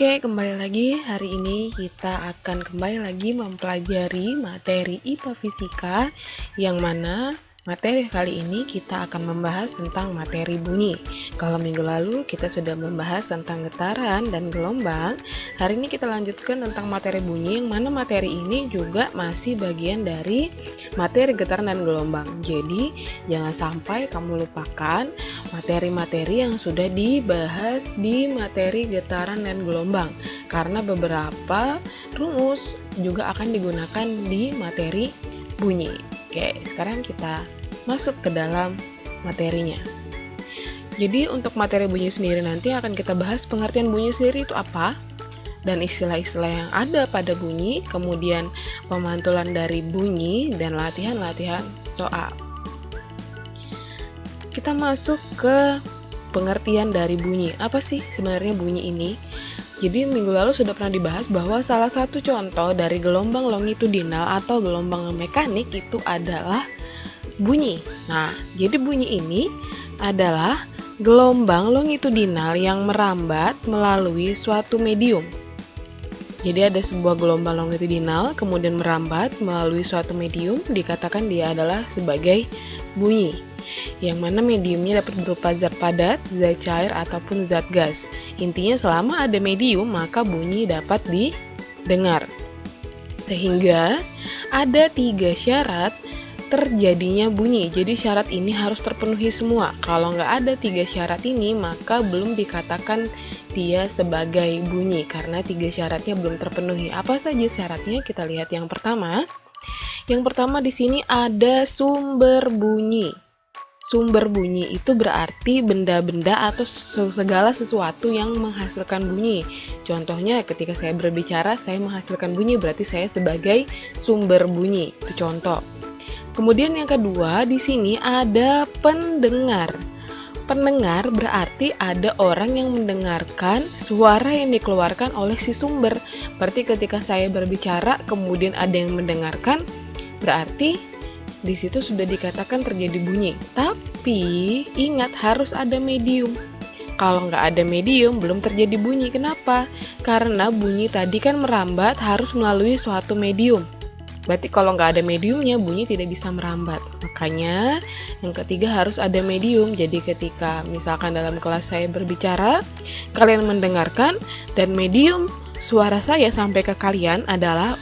Oke, kembali lagi. Hari ini kita akan kembali lagi mempelajari materi IPA Fisika, yang mana materi kali ini kita akan membahas tentang materi bunyi. Kalau minggu lalu kita sudah membahas tentang getaran dan gelombang, hari ini kita lanjutkan tentang materi bunyi, yang mana materi ini juga masih bagian dari materi getaran dan gelombang. Jadi, jangan sampai kamu lupakan materi-materi yang sudah dibahas di materi getaran dan gelombang, karena beberapa rumus juga akan digunakan di materi bunyi. Oke, sekarang kita masuk ke dalam materinya. Jadi untuk materi bunyi sendiri nanti akan kita bahas pengertian bunyi sendiri itu apa, dan istilah-istilah yang ada pada bunyi, kemudian pemantulan dari bunyi, dan latihan-latihan soal. Kita masuk ke pengertian dari bunyi. Apa sih sebenarnya bunyi ini? Jadi minggu lalu sudah pernah dibahas bahwa salah satu contoh dari gelombang longitudinal atau gelombang mekanik itu adalah bunyi. Nah, jadi bunyi ini adalah gelombang longitudinal yang merambat melalui suatu medium. Jadi ada sebuah gelombang longitudinal kemudian merambat melalui suatu medium, dikatakan dia adalah sebagai bunyi, yang mana mediumnya dapat berupa zat padat, zat cair, ataupun zat gas. Intinya selama ada medium maka bunyi dapat didengar. Sehingga ada 3 syarat terjadinya bunyi. Jadi syarat ini harus terpenuhi semua. Kalau nggak ada 3 syarat ini maka belum dikatakan dia sebagai bunyi, karena 3 syaratnya belum terpenuhi. Apa saja syaratnya? Kita lihat yang pertama. Yang pertama di sini ada sumber bunyi. Sumber bunyi itu berarti benda-benda atau segala sesuatu yang menghasilkan bunyi. Contohnya ketika saya berbicara, saya menghasilkan bunyi, berarti saya sebagai sumber bunyi. Itu contoh. Kemudian yang kedua, di sini ada pendengar. Pendengar berarti ada orang yang mendengarkan suara yang dikeluarkan oleh si sumber. Berarti ketika saya berbicara, kemudian ada yang mendengarkan, berarti di situ sudah dikatakan terjadi bunyi. Tapi ingat, harus ada medium. Kalau nggak ada medium, belum terjadi bunyi. Kenapa? Karena bunyi tadi kan merambat harus melalui suatu medium. Berarti kalau nggak ada mediumnya, bunyi tidak bisa merambat. Makanya yang ketiga harus ada medium. Jadi ketika misalkan dalam kelas saya berbicara, kalian mendengarkan, dan medium suara saya sampai ke kalian adalah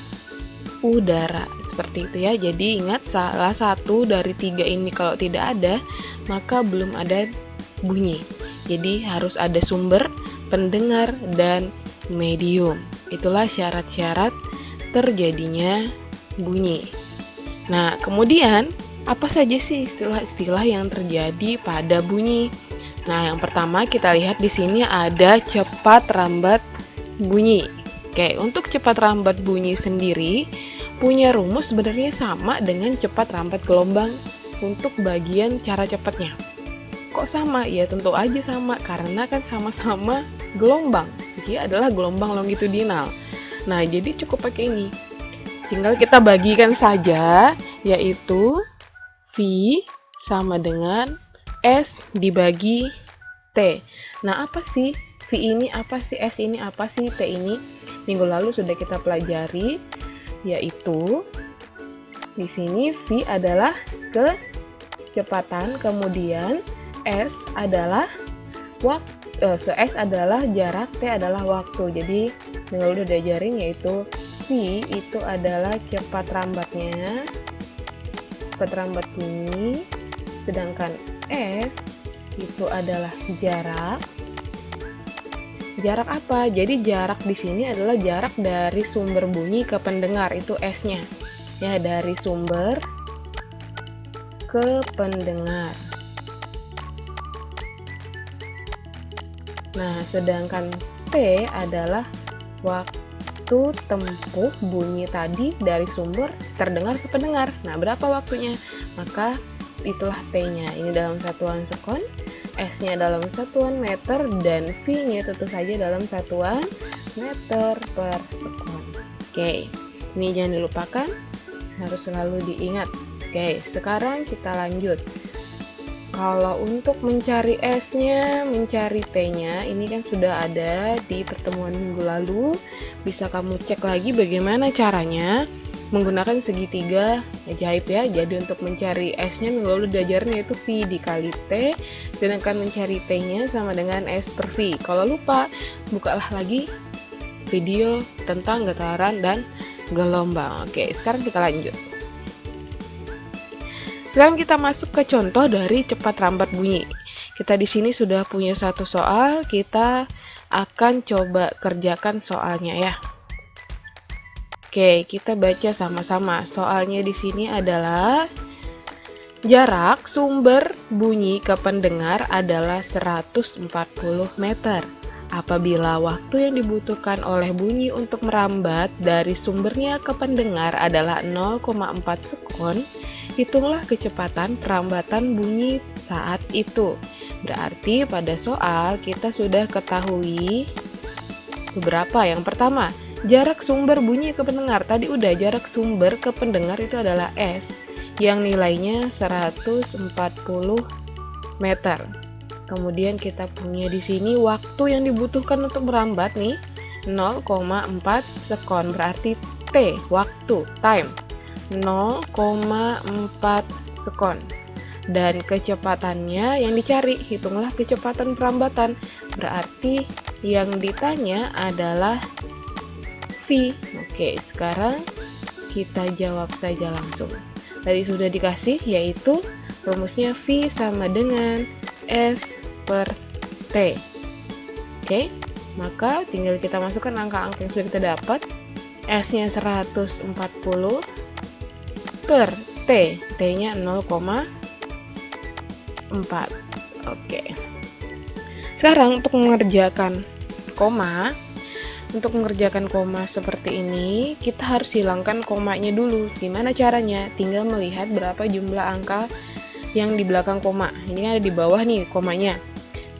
udara. Seperti itu ya. Jadi ingat, salah satu dari 3 ini kalau tidak ada, maka belum ada bunyi. Jadi harus ada sumber, pendengar, dan medium. Itulah syarat-syarat terjadinya bunyi. Nah, kemudian apa saja sih istilah-istilah yang terjadi pada bunyi? Nah, yang pertama kita lihat di sini ada cepat rambat bunyi. Oke, untuk cepat rambat bunyi sendiri punya rumus sebenarnya sama dengan cepat rambat gelombang untuk bagian cara cepatnya. Kok sama? Ya tentu aja sama, karena kan sama-sama gelombang. Dia adalah gelombang longitudinal. Nah, jadi cukup pakai ini. Tinggal kita bagikan saja, yaitu V sama dengan S dibagi T. Nah, apa sih V ini, apa sih S ini, apa sih T ini? Minggu lalu sudah kita pelajari, yaitu di sini V adalah kecepatan, kemudian S adalah S adalah jarak, T adalah waktu. Jadi minggu lalu udah diajarin, yaitu V itu adalah cepat rambatnya, cepat rambat bunyi, sedangkan S itu adalah jarak. Jarak apa? Jadi jarak di sini adalah jarak dari sumber bunyi ke pendengar, itu S-nya. Ya, dari sumber ke pendengar. Nah, sedangkan T adalah waktu tempuh bunyi tadi dari sumber terdengar ke pendengar. Nah, berapa waktunya? Maka itulah T-nya. Ini dalam satuan sekon, S-nya dalam satuan meter, dan V-nya tentu saja dalam satuan meter per sekon. Oke, ini jangan dilupakan, harus selalu diingat. Oke, sekarang kita lanjut. Kalau untuk mencari S-nya, mencari T-nya, ini kan sudah ada di pertemuan minggu lalu. Bisa kamu cek lagi bagaimana caranya menggunakan segitiga ajaib ya. Jadi untuk mencari S-nya minggu lalu diajarin yaitu V dikali T, sedangkan mencari T-nya sama dengan S per V. Kalau lupa, bukalah lagi video tentang getaran dan gelombang. Oke, sekarang kita lanjut. Sekarang kita masuk ke contoh dari cepat lambat bunyi. Kita di sini sudah punya satu soal, kita akan coba kerjakan soalnya ya. Oke, kita baca sama-sama. Soalnya di sini adalah jarak sumber bunyi ke pendengar adalah 140 meter. Apabila waktu yang dibutuhkan oleh bunyi untuk merambat dari sumbernya ke pendengar adalah 0,4 sekon, hitunglah kecepatan perambatan bunyi saat itu. Berarti pada soal kita sudah ketahui beberapa. Yang pertama, jarak sumber bunyi ke pendengar. Tadi udah, jarak sumber ke pendengar itu adalah S yang nilainya 140 meter. Kemudian kita punya di sini waktu yang dibutuhkan untuk merambat nih 0,4 sekon, berarti T, waktu, time 0,4 sekon. Dan kecepatannya yang dicari, hitunglah kecepatan perambatan. Berarti yang ditanya adalah V. Oke, sekarang kita jawab saja langsung. Tadi sudah dikasih, yaitu rumusnya V sama dengan S per T. Oke, maka tinggal kita masukkan angka-angka yang sudah kita dapat. S-nya 140 per T, T-nya 0,4. Oke. Sekarang untuk mengerjakan koma, seperti ini, kita harus hilangkan komanya dulu. Gimana caranya? Tinggal melihat berapa jumlah angka yang di belakang koma. Ini ada di bawah nih komanya.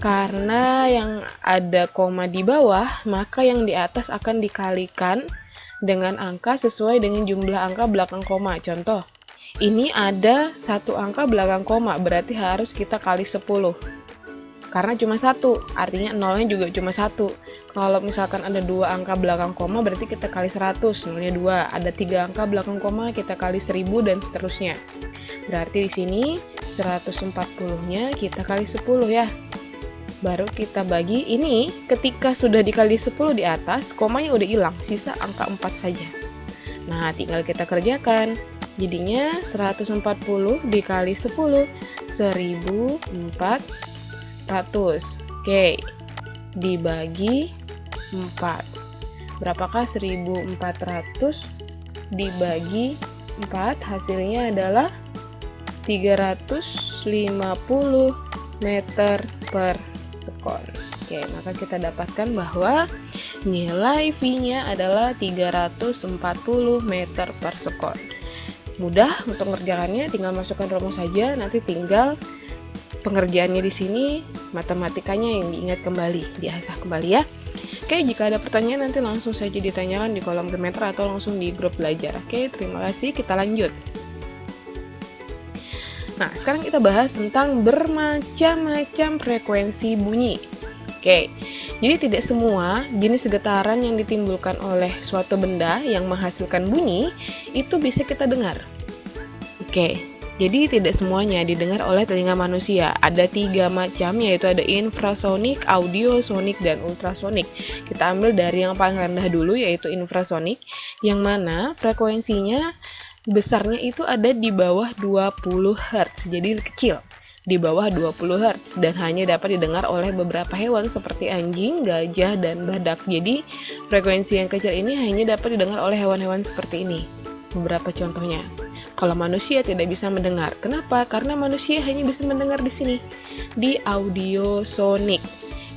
Karena yang ada koma di bawah, maka yang di atas akan dikalikan dengan angka sesuai dengan jumlah angka belakang koma. Contoh, ini ada satu angka belakang koma, berarti harus kita kali 10. Karena cuma satu, artinya nolnya juga cuma satu. Kalau misalkan ada dua angka belakang koma, berarti kita kali 100, nolnya 2. Ada 3 angka belakang koma, kita kali 1000 dan seterusnya. Berarti di sini 140-nya kita kali 10 ya. Baru kita bagi, ini ketika sudah dikali 10 di atas, komanya udah hilang, sisa angka 4 saja. Nah, tinggal kita kerjakan. Jadinya 140 dikali 10, 1400. Oke, dibagi 4. Berapakah 1400 dibagi 4? Hasilnya adalah 350 meter per sekon. Oke, maka kita dapatkan bahwa nilai V-nya adalah 340 meter per sekon. Mudah untuk mengerjakannya, tinggal masukkan rumus saja, nanti tinggal pengerjaannya di sini, matematikanya yang diingat kembali, diasah kembali ya. Oke, jika ada pertanyaan nanti langsung saja ditanyakan di kolom komentar atau langsung di grup belajar. Oke, terima kasih, kita lanjut. Nah, sekarang kita bahas tentang bermacam-macam frekuensi bunyi. Oke, jadi tidak semua jenis getaran yang ditimbulkan oleh suatu benda yang menghasilkan bunyi itu bisa kita dengar. Oke, jadi tidak semuanya didengar oleh telinga manusia. Ada 3 macam, yaitu ada infrasonik, audiosonik, dan ultrasonik. Kita ambil dari yang paling rendah dulu, yaitu infrasonik, yang mana frekuensinya besarnya itu ada di bawah 20 Hz, jadi kecil, di bawah 20 Hz, dan hanya dapat didengar oleh beberapa hewan seperti anjing, gajah, dan badak. Jadi frekuensi yang kecil ini hanya dapat didengar oleh hewan-hewan seperti ini. Beberapa contohnya. Kalau manusia tidak bisa mendengar. Kenapa? Karena manusia hanya bisa mendengar di sini, di audiosonik,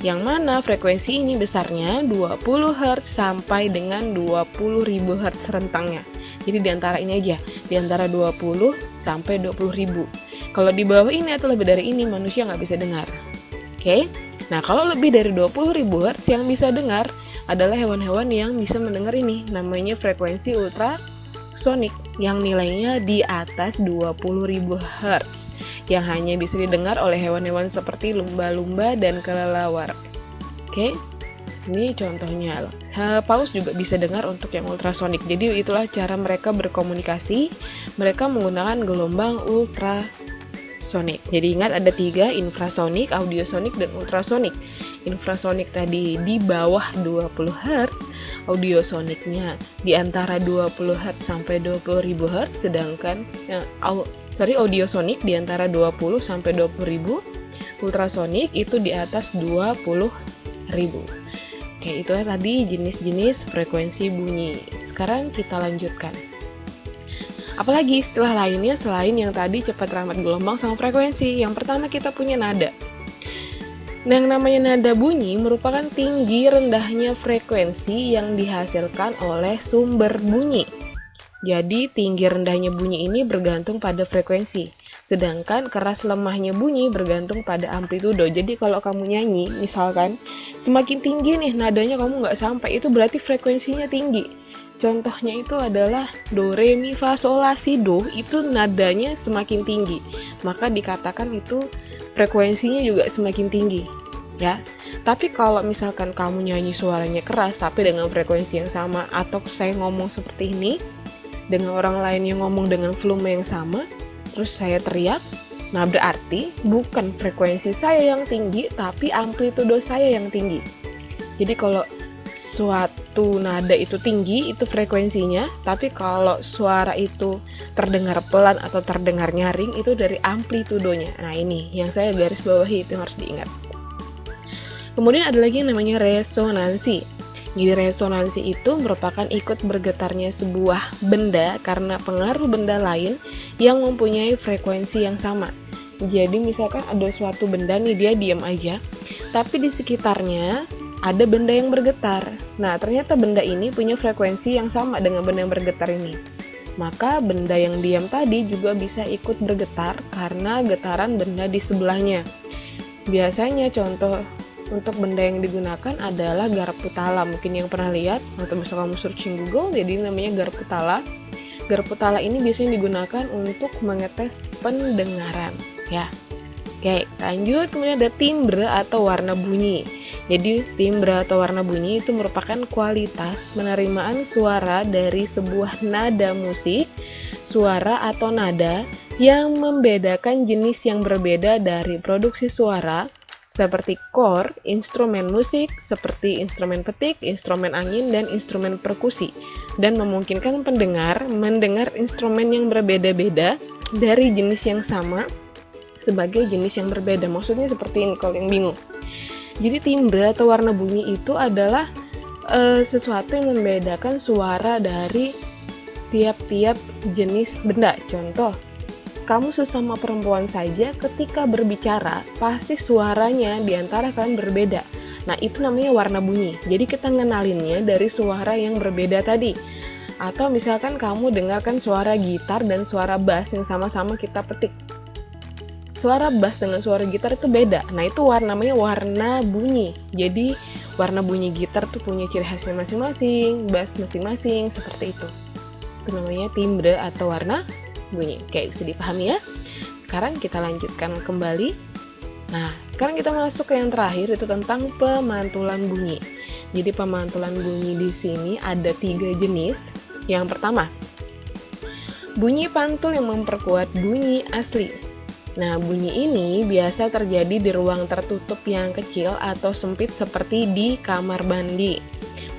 yang mana frekuensi ini besarnya 20 Hz sampai dengan 20.000 Hz rentangnya. Jadi di antara ini aja, di antara 20 sampai 20.000. Kalau di bawah ini atau lebih dari ini, manusia nggak bisa dengar. Oke? Nah, kalau lebih dari 20.000 Hz yang bisa dengar adalah hewan-hewan yang bisa mendengar ini. Namanya frekuensi ultrasonik, yang nilainya di atas 20.000 Hz. yang hanya bisa didengar oleh hewan-hewan seperti lumba-lumba dan kelelawar. Oke, ini contohnya. Paus juga bisa dengar untuk yang ultrasonik. Jadi itulah cara mereka berkomunikasi. Mereka menggunakan gelombang ultrasonik. Jadi ingat ada 3, infrasonik, audiosonik, dan ultrasonik. Infrasonik tadi di bawah 20 Hz, audiosoniknya di antara 20 Hz sampai 20.000 Hz, sedangkan audiosonik di antara 20 sampai 20.000, ultrasonik itu di atas 20.000. Oke, itulah tadi jenis-jenis frekuensi bunyi. Sekarang kita lanjutkan. Apalagi istilah lainnya selain yang tadi cepat, lambat, gelombang, sama frekuensi. Yang pertama kita punya nada. Nah, yang namanya nada bunyi merupakan tinggi rendahnya frekuensi yang dihasilkan oleh sumber bunyi. Jadi, tinggi rendahnya bunyi ini bergantung pada frekuensi. Sedangkan keras lemahnya bunyi bergantung pada amplitudo. Jadi kalau kamu nyanyi, misalkan semakin tinggi nih nadanya kamu nggak sampai, itu berarti frekuensinya tinggi. Contohnya itu adalah do, re, mi, fa, sol, la, si, do, itu nadanya semakin tinggi. Maka dikatakan itu frekuensinya juga semakin tinggi. Ya. Tapi kalau misalkan kamu nyanyi suaranya keras tapi dengan frekuensi yang sama, atau saya ngomong seperti ini dengan orang lain yang ngomong dengan volume yang sama, terus saya teriak, nah berarti bukan frekuensi saya yang tinggi, tapi amplitudo saya yang tinggi. Jadi kalau suatu nada itu tinggi, itu frekuensinya, tapi kalau suara itu terdengar pelan atau terdengar nyaring, itu dari amplitudonya. Nah ini yang saya garis bawahi, itu harus diingat. Kemudian ada lagi yang namanya resonansi. Jadi resonansi itu merupakan ikut bergetarnya sebuah benda karena pengaruh benda lain yang mempunyai frekuensi yang sama. Jadi misalkan ada suatu benda nih, dia diam aja, tapi di sekitarnya ada benda yang bergetar. Nah, ternyata benda ini punya frekuensi yang sama dengan benda yang bergetar ini. Maka benda yang diam tadi juga bisa ikut bergetar karena getaran benda di sebelahnya. Biasanya contoh untuk benda yang digunakan adalah garpu tala. Mungkin yang pernah lihat atau bisa kamu searching Google, jadi namanya garpu tala. Garpu tala ini biasanya digunakan untuk mengetes pendengaran, ya. Oke, lanjut. Kemudian ada timbre atau warna bunyi. Jadi timbre atau warna bunyi itu merupakan kualitas penerimaan suara dari sebuah nada musik, suara atau nada yang membedakan jenis yang berbeda dari produksi suara, seperti chord, instrumen musik, seperti instrumen petik, instrumen angin, dan instrumen perkusi, dan memungkinkan pendengar mendengar instrumen yang berbeda-beda dari jenis yang sama sebagai jenis yang berbeda. Maksudnya seperti ini kalau yang bingung. Jadi timbre atau warna bunyi itu adalah sesuatu yang membedakan suara dari tiap-tiap jenis benda. Contoh, kamu sesama perempuan saja ketika berbicara, pasti suaranya di antara kalian berbeda. Nah, itu namanya warna bunyi. Jadi kita ngenalinnya dari suara yang berbeda tadi. Atau misalkan kamu dengarkan suara gitar dan suara bass yang sama-sama kita petik. Suara bass dengan suara gitar itu beda. Nah, itu namanya warna bunyi. Jadi, warna bunyi gitar tuh punya ciri khasnya masing-masing, bass masing-masing, seperti itu. Itu namanya timbre atau warna bunyi. Oke, bisa dipahami ya? Sekarang kita lanjutkan kembali. Nah, sekarang kita masuk ke yang terakhir, itu tentang pemantulan bunyi. Jadi pemantulan bunyi di sini ada 3 jenis. Yang pertama, bunyi pantul yang memperkuat bunyi asli. Nah, bunyi ini biasa terjadi di ruang tertutup yang kecil atau sempit seperti di kamar mandi.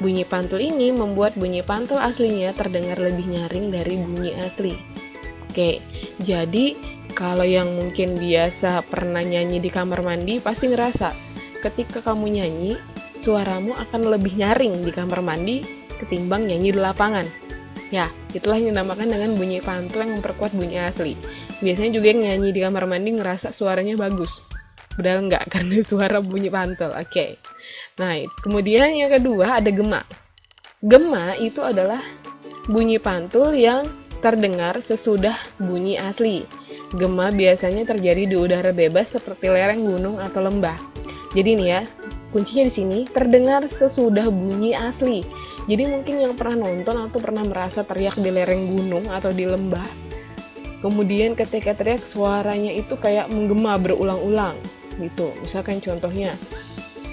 Bunyi pantul ini membuat bunyi pantul aslinya terdengar lebih nyaring dari bunyi asli. Oke, jadi kalau yang mungkin biasa pernah nyanyi di kamar mandi pasti ngerasa ketika kamu nyanyi suaramu akan lebih nyaring di kamar mandi ketimbang nyanyi di lapangan. Ya, itulah yang dinamakan dengan bunyi pantul yang memperkuat bunyi asli. Biasanya juga yang nyanyi di kamar mandi ngerasa suaranya bagus. Padahal enggak, karena suara bunyi pantul. Oke. Nah, kemudian yang kedua ada gema. Gema itu adalah bunyi pantul yang terdengar sesudah bunyi asli. Gema biasanya terjadi di udara bebas seperti lereng gunung atau lembah. Jadi nih ya, kuncinya di sini terdengar sesudah bunyi asli. Jadi mungkin yang pernah nonton atau pernah merasa teriak di lereng gunung atau di lembah, Kemudian ketika teriak suaranya itu kayak menggema berulang-ulang gitu. Misalkan contohnya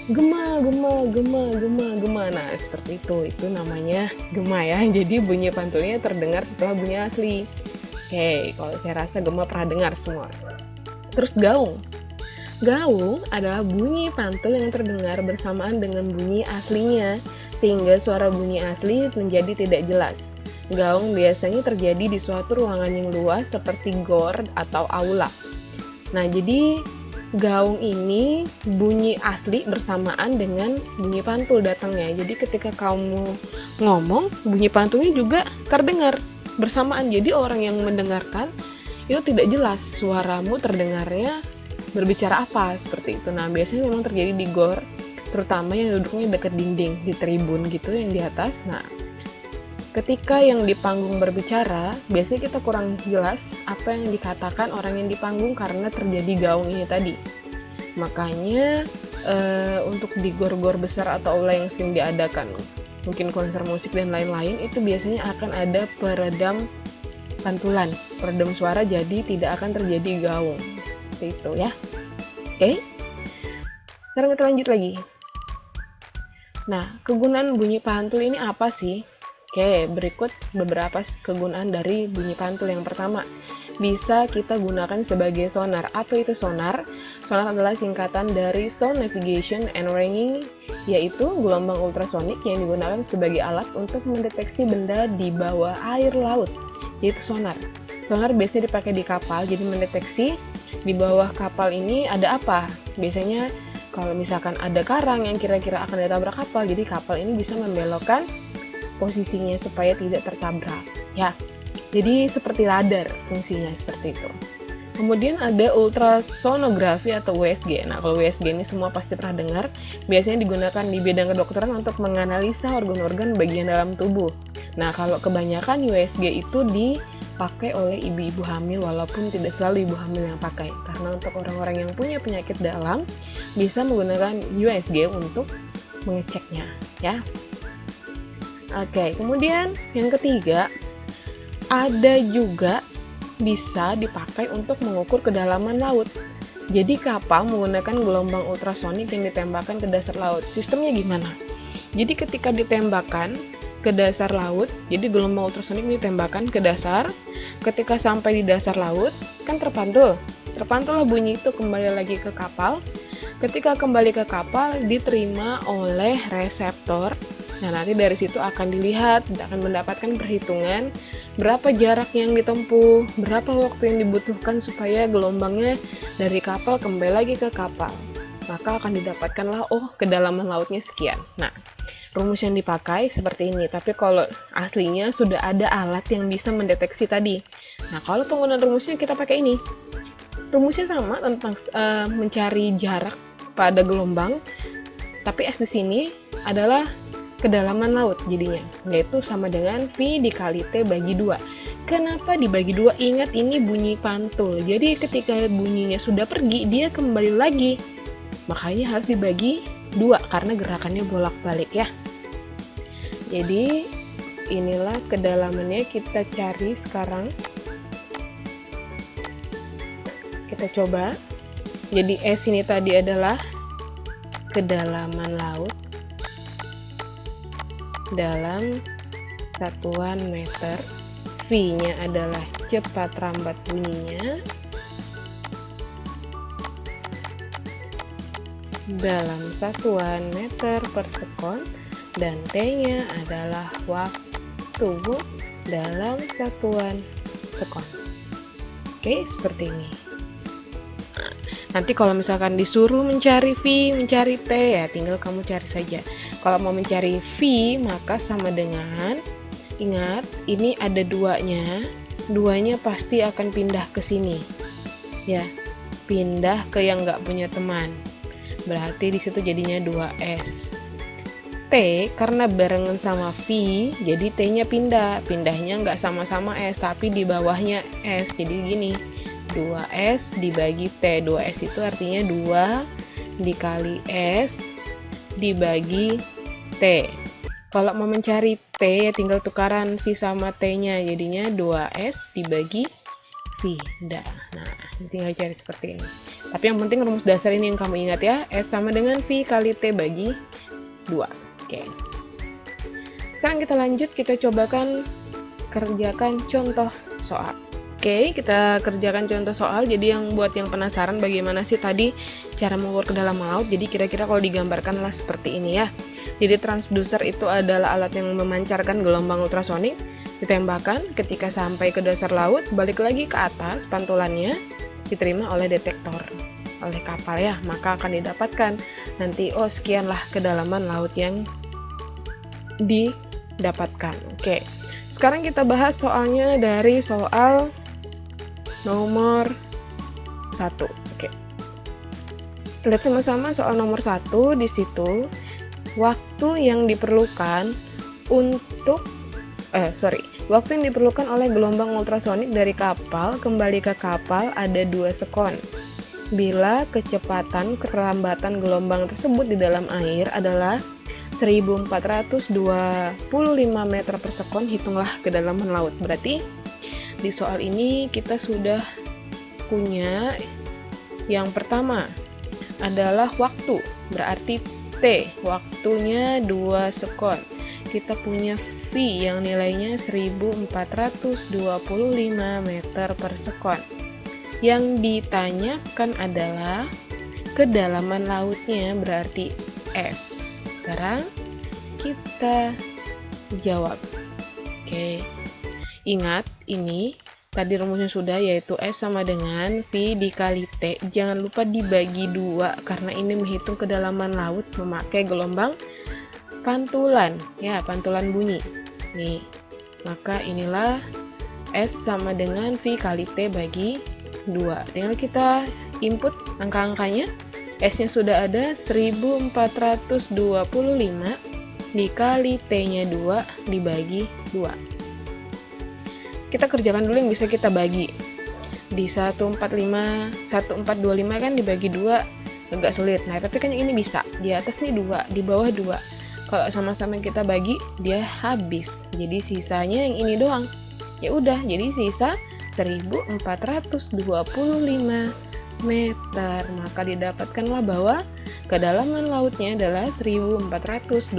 gema, gema, gema, gema, gema. Nah, seperti itu namanya gema ya. Jadi bunyi pantulnya terdengar setelah bunyi asli. Oke, kalau saya rasa gema pernah dengar semua. Terus gaung. Gaung adalah bunyi pantul yang terdengar bersamaan dengan bunyi aslinya, sehingga suara bunyi asli menjadi tidak jelas. Gaung biasanya terjadi di suatu ruangan yang luas seperti gor atau aula. Nah, jadi gaung ini bunyi asli bersamaan dengan bunyi pantul datangnya. Jadi ketika kamu ngomong, bunyi pantulnya juga terdengar bersamaan. Jadi orang yang mendengarkan itu tidak jelas suaramu terdengarnya berbicara apa, seperti itu. Nah, biasanya memang terjadi di gor, terutama yang duduknya dekat dinding, di tribun gitu yang di atas. Nah, ketika yang di panggung berbicara, biasanya kita kurang jelas apa yang dikatakan orang yang di panggung karena terjadi gaung ini tadi. Makanya untuk di gor-gor besar atau aula yang sering diadakan, mungkin konser musik dan lain-lain, itu biasanya akan ada peredam pantulan, peredam suara, jadi tidak akan terjadi gaung. Seperti itu ya. Oke. Sekarang kita lanjut lagi. Nah, kegunaan bunyi pantul ini apa sih? Oke, berikut beberapa kegunaan dari bunyi pantul. Yang pertama, bisa kita gunakan sebagai sonar. Apa itu sonar? Sonar adalah singkatan dari Sound Navigation and Ringing, yaitu gelombang ultrasonik yang digunakan sebagai alat untuk mendeteksi benda di bawah air laut, yaitu sonar. Sonar biasanya dipakai di kapal, jadi mendeteksi di bawah kapal ini ada apa. Biasanya kalau misalkan ada karang yang kira-kira akan ditabrak kapal, jadi kapal ini bisa membelokkan posisinya supaya tidak tertabrak ya. Jadi seperti radar fungsinya, seperti itu. Kemudian ada ultrasonografi atau USG. Nah, kalau USG ini semua pasti pernah dengar. Biasanya digunakan di bidang kedokteran untuk menganalisa organ-organ bagian dalam tubuh. Nah, kalau kebanyakan USG itu dipakai oleh ibu-ibu hamil, walaupun tidak selalu ibu hamil yang pakai. Karena untuk orang-orang yang punya penyakit dalam bisa menggunakan USG untuk mengeceknya ya. Oke, kemudian yang ketiga, ada juga bisa dipakai untuk mengukur kedalaman laut. Jadi kapal menggunakan gelombang ultrasonik yang ditembakkan ke dasar laut. Sistemnya gimana? Jadi ketika ditembakkan ke dasar laut, jadi gelombang ultrasonik ditembakkan ke dasar. Ketika sampai di dasar laut, kan terpantul. Terpantullah bunyi itu kembali lagi ke kapal. Ketika kembali ke kapal, diterima oleh reseptor. Nah, nanti dari situ akan dilihat, akan mendapatkan perhitungan berapa jarak yang ditempuh, berapa waktu yang dibutuhkan supaya gelombangnya dari kapal kembali lagi ke kapal. Maka akan didapatkanlah, oh, kedalaman lautnya sekian. Nah, rumus yang dipakai seperti ini, tapi kalau aslinya sudah ada alat yang bisa mendeteksi tadi. Nah, kalau penggunaan rumusnya kita pakai ini. Rumusnya sama tentang mencari jarak pada gelombang, tapi S di sini adalah kedalaman laut jadinya, yaitu sama dengan V dikali T bagi 2. Kenapa dibagi 2? Ingat, ini bunyi pantul, jadi ketika bunyinya sudah pergi, dia kembali lagi, makanya harus dibagi 2 karena gerakannya bolak-balik ya. Jadi inilah kedalamannya, kita cari sekarang. Kita coba. Jadi S ini tadi adalah kedalaman laut dalam satuan meter, V-nya adalah cepat rambat bunyinya dalam satuan meter per sekon, dan T-nya adalah waktu dalam satuan sekon. Oke, seperti ini. Nanti kalau misalkan disuruh mencari V, mencari T, ya tinggal kamu cari saja. Kalau mau mencari V, maka sama dengan, ingat, ini ada duanya pasti akan pindah ke sini. Ya, pindah ke yang nggak punya teman. Berarti di situ jadinya 2S. T, karena barengan sama V, jadi T-nya pindah. Pindahnya nggak sama-sama S, tapi di bawahnya S. Jadi gini, 2S dibagi T. 2S itu artinya 2 dikali S dibagi T. Kalau mau mencari T, ya tinggal tukaran V sama T-nya. Jadinya 2S dibagi V. Dah. Nah, tinggal cari seperti ini. Tapi yang penting rumus dasar ini yang kamu ingat ya. S sama dengan V kali T bagi 2. Oke. Sekarang kita lanjut, kita cobakan kerjakan contoh soal. Oke, kita kerjakan contoh soal. Jadi yang buat yang penasaran bagaimana sih tadi cara mengukur kedalaman laut, jadi kira-kira kalau digambarkanlah seperti ini ya. Jadi transducer itu adalah alat yang memancarkan gelombang ultrasonik, ditembakkan ketika sampai ke dasar laut, balik lagi ke atas, pantulannya diterima oleh detektor, oleh kapal ya, maka akan didapatkan nanti, oh sekianlah kedalaman laut yang didapatkan. Oke, sekarang kita bahas soalnya dari soal nomor 1. Oke. Lihat sama-sama soal nomor 1. Di situ waktu yang diperlukan waktu yang diperlukan oleh gelombang ultrasonik dari kapal kembali ke kapal ada 2 sekon. Bila kecepatan kelambatan gelombang tersebut di dalam air adalah 1425 meter per sekon, hitunglah kedalaman laut. Berarti di soal ini kita sudah punya yang pertama adalah waktu, berarti T, waktunya 2 sekon. Kita punya V yang nilainya 1425 meter per sekon. Yang ditanyakan adalah kedalaman lautnya, berarti S. Sekarang kita jawab. Oke. Ingat, ini tadi rumusnya sudah, yaitu S sama dengan V dikali T. Jangan lupa dibagi 2, karena ini menghitung kedalaman laut memakai gelombang pantulan, ya, pantulan bunyi. Nih, maka inilah S sama dengan V kali T bagi 2. Tinggal kita input angka-angkanya. S-nya sudah ada, 1425 dikali T-nya 2 dibagi 2. Kita kerjakan dulu yang bisa kita bagi. Di 1425 kan dibagi 2 agak sulit. Nah, tapi kan yang ini bisa. Di atas nih 2, di bawah 2. Kalau sama-sama kita bagi, dia habis. Jadi sisanya yang ini doang. Ya udah, jadi sisa 1425 meter. Maka didapatkanlah bahwa kedalaman lautnya adalah 1425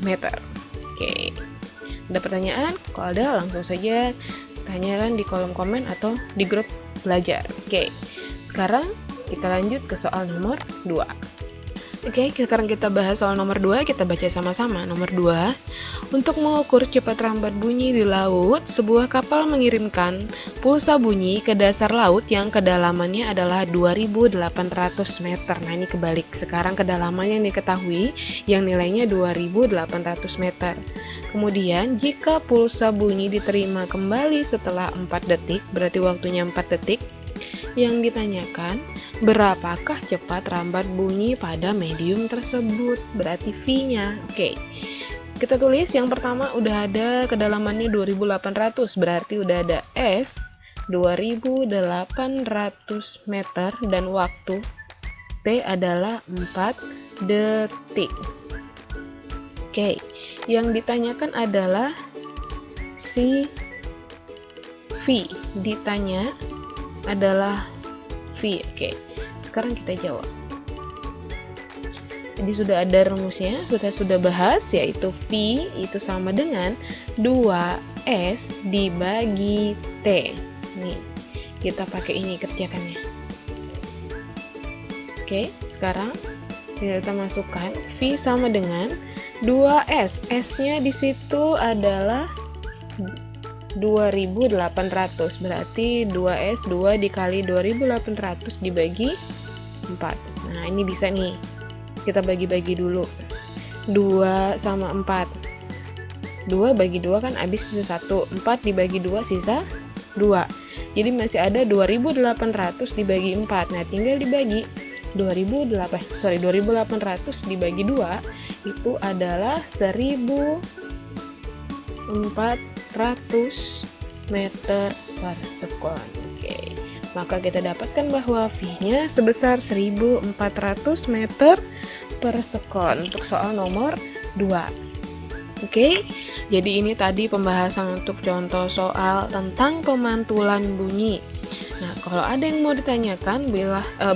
meter. Oke. Ada pertanyaan? Kalau ada, langsung saja tanyakan di kolom komen atau di grup belajar. Oke, sekarang kita lanjut ke soal nomor 2. Oke, sekarang kita bahas soal nomor 2, kita baca sama-sama. Nomor 2, untuk mengukur cepat rambat bunyi di laut, sebuah kapal mengirimkan pulsa bunyi ke dasar laut yang kedalamannya adalah 2.800 meter. Nah, ini kebalik. Sekarang kedalamannya yang diketahui, yang nilainya 2.800 meter. Kemudian, jika pulsa bunyi diterima kembali setelah 4 detik, berarti waktunya 4 detik, yang ditanyakan, berapakah cepat rambat bunyi pada medium tersebut? Berarti V-nya. Oke. Kita tulis yang pertama udah ada kedalamannya 2.800, berarti udah ada S 2.800 meter dan waktu T adalah 4 detik. Oke. Yang ditanyakan adalah si V. Ditanya adalah V. Oke. Sekarang kita jawab. Jadi sudah ada rumusnya, sudah bahas, yaitu V itu sama dengan 2S dibagi T. Nih, kita pakai ini kerjakannya. Oke, sekarang kita masukkan V sama dengan 2S. S-nya di situ adalah 2.800. Berarti 2S 2 dikali 2.800 dibagi 4. Nah, ini bisa nih. Kita bagi-bagi dulu. 2 sama 4. 2 bagi 2 kan habis sisa 1. 4 dibagi 2 sisa 2. Jadi masih ada 2.800 dibagi 4. Nah, tinggal dibagi 2.800 dibagi 2 itu adalah 1.400 meter per sekon. Oke. Maka kita dapatkan bahwa V-nya sebesar 1.400 meter per sekon untuk soal nomor 2. Oke. Jadi ini tadi pembahasan untuk contoh soal tentang pemantulan bunyi. Nah, kalau ada yang mau ditanyakan,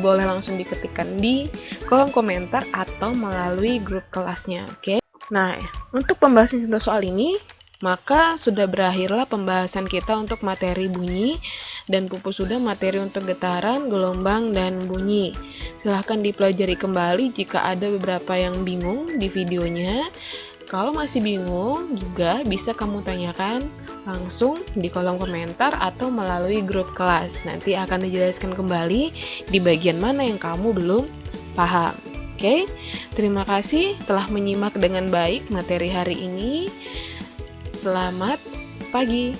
boleh langsung diketikkan di kolom komentar atau melalui grup kelasnya, oke? Nah, untuk pembahasan contoh soal ini, maka sudah berakhirlah pembahasan kita untuk materi bunyi, dan pupus sudah materi untuk getaran, gelombang, dan bunyi. Silahkan dipelajari kembali jika ada beberapa yang bingung di videonya. Kalau masih bingung, juga bisa kamu tanyakan langsung di kolom komentar atau melalui grup kelas. Nanti akan dijelaskan kembali di bagian mana yang kamu belum paham. Oke, terima kasih telah menyimak dengan baik materi hari ini. Selamat pagi.